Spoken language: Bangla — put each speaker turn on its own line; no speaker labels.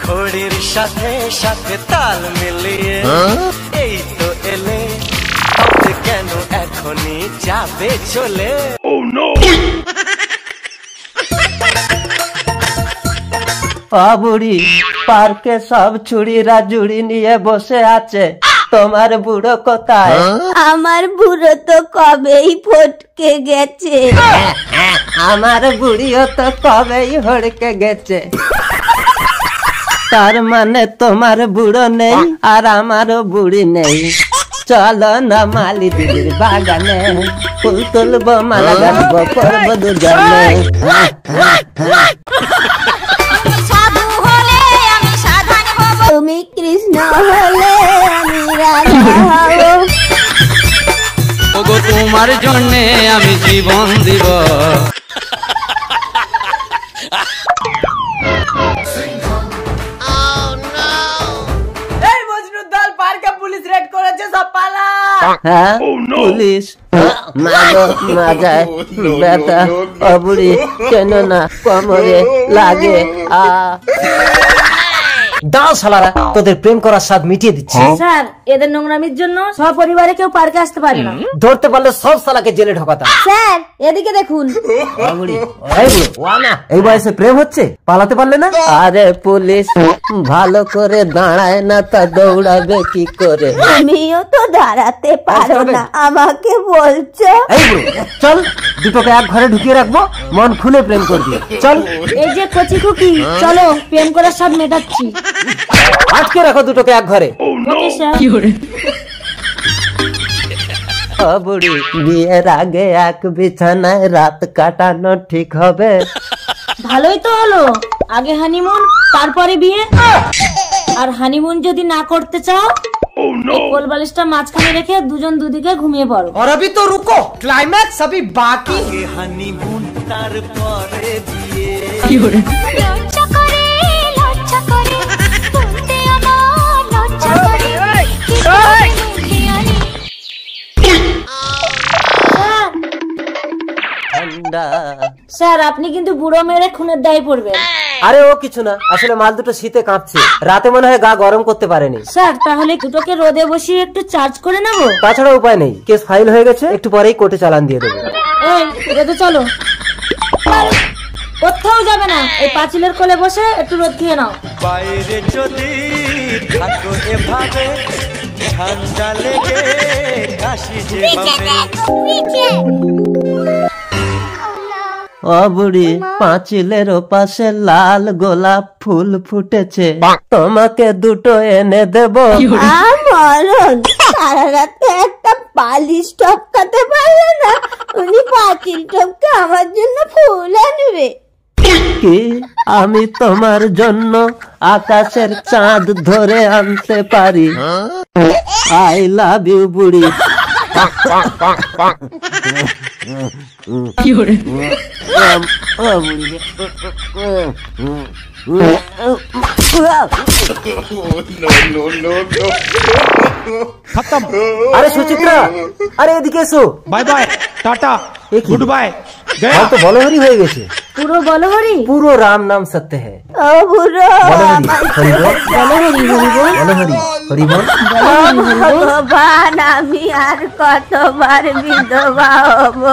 ঘড়ির সাথে সাথে তাল মিলিয়ে এই তো এলে, তবে কেন এখনই যাবে চলে?
বুড়ি পার্কে সব ছুড়িরা জুড়ি নিয়ে বসে আছে, তোমার বুড়ো কোথায়?
আমার বুড়ো তো কবেই ফটকে গেছে।
আমার বুড়িও তো কবেই হড়কে গেছে। তার মানে তোমার বুড়ো নেই আর আমারও বুড়ি নেই। চলো না মালি দিদির বাগানে, ফুল তুলবো, মালা গাঁথবো, করবো দুজনে।
তুমি কৃষ্ণ হলে আমি রাধা হব।
ওগো তোমার জন্যে আমি জীবন দিব।
এই মজনুর দল পার্কে পুলিশ রেড করেছে, সব পালা।
হ্যাঁ পুলিশ না যায় বেটা। বুড়ি কেন না কোমরে লাগে। দাও শালারা, তোদের প্রেম করার স্বাদ মিটিয়ে দিচ্ছি।
স্যার এদের নোংরামির জন্য সপরিবারে কেউ পার্কে আসতে পারে না।
ধরতে পারলে সব শালাকে জেলে ঢোকাতাম।
স্যার এদিকে দেখুন।
এই বয়সে প্রেম হচ্ছে, পালাতে পারলে না? আরে পুলিশ ভালো করে দাঁড়ায় না, তা দৌড়াবে কি করে?
তুমিও তো দাঁড়াতে পারো না, আমাকে বলছো?
চল দুটোকে এক ঘরে ঢুকিয়ে রাখবো, মন খুলে প্রেম করবি। চল।
এই যে কচি খুকি, চলো প্রেম করার সব মেটাচ্ছি।
আটকে রাখো দুটোকে এক ঘরে। বুড়ি বিয়ের আগে এক বিছানায় রাত কাটানো ঠিক হবে?
ভালোই তো হলো, আগে হানিমুন তারপরে বিয়ে। আর হানিমুন যদি না করতে চাও, কোল বালিশটা মাঝখানে রেখে দুজন দুদিকে ঘুমিয়ে পড়ো।
और अभी तो रुको, क्लाइमैक्स अभी बाकी।
হানিমুন তারপরে বিয়ে।
স্যার আপনি কিন্তু বুড়ো মেরে খুনের দায় পড়বেন।
আরে ও কিছু না, আসলে মাল দুটো শীতে কাঁপছে, রাতে মনে হয় গা গরম করতে পারেনি।
স্যার তাহলে দুটোকে রোদে বসিয়ে একটু চার্জ করে নেবো।
তাছাড়া উপায় নেই, কেস ফাইল হয়ে গেছে, একটু পরেই কোর্টে চালান দিয়ে দেবো।
এই রোদে চলো। কোথাও যাবে না, এই পাঁচিলের কোলে বসে একটু রোদ খেয়ে নাও।
বাইরে যদি থাকো এভাবে, ঠান্ডা লেগে কাশি যেভাবে।
বুড়ি পাঁচিলের পাশে লাল গোলাপ ফুল ফুটেছে, তোমাকে দুটো এনে দেব।
মরণ, সারা রাতে একটা বালিশ টপকাতে পারলে না, উনি পাঁচিল টপকে আমার জন্য ফুল আনবে?
কি আমি তোমার জন্য আকাশের চাঁদ ধরে আনতে পারি? আই লাভ ইউ বুড়ি।
खत्म।
अरे सुचित्रा, अरे এদিকে এসো।
Bye bye, ta-ta, good bye.
गया तो বলহরি হয়ে গেছে।
পুরো বলহরি?
পুরো রাম নাম সত্য है।
ও বুড়ো, ভগবান আমি আর কতবার বিধবা হব?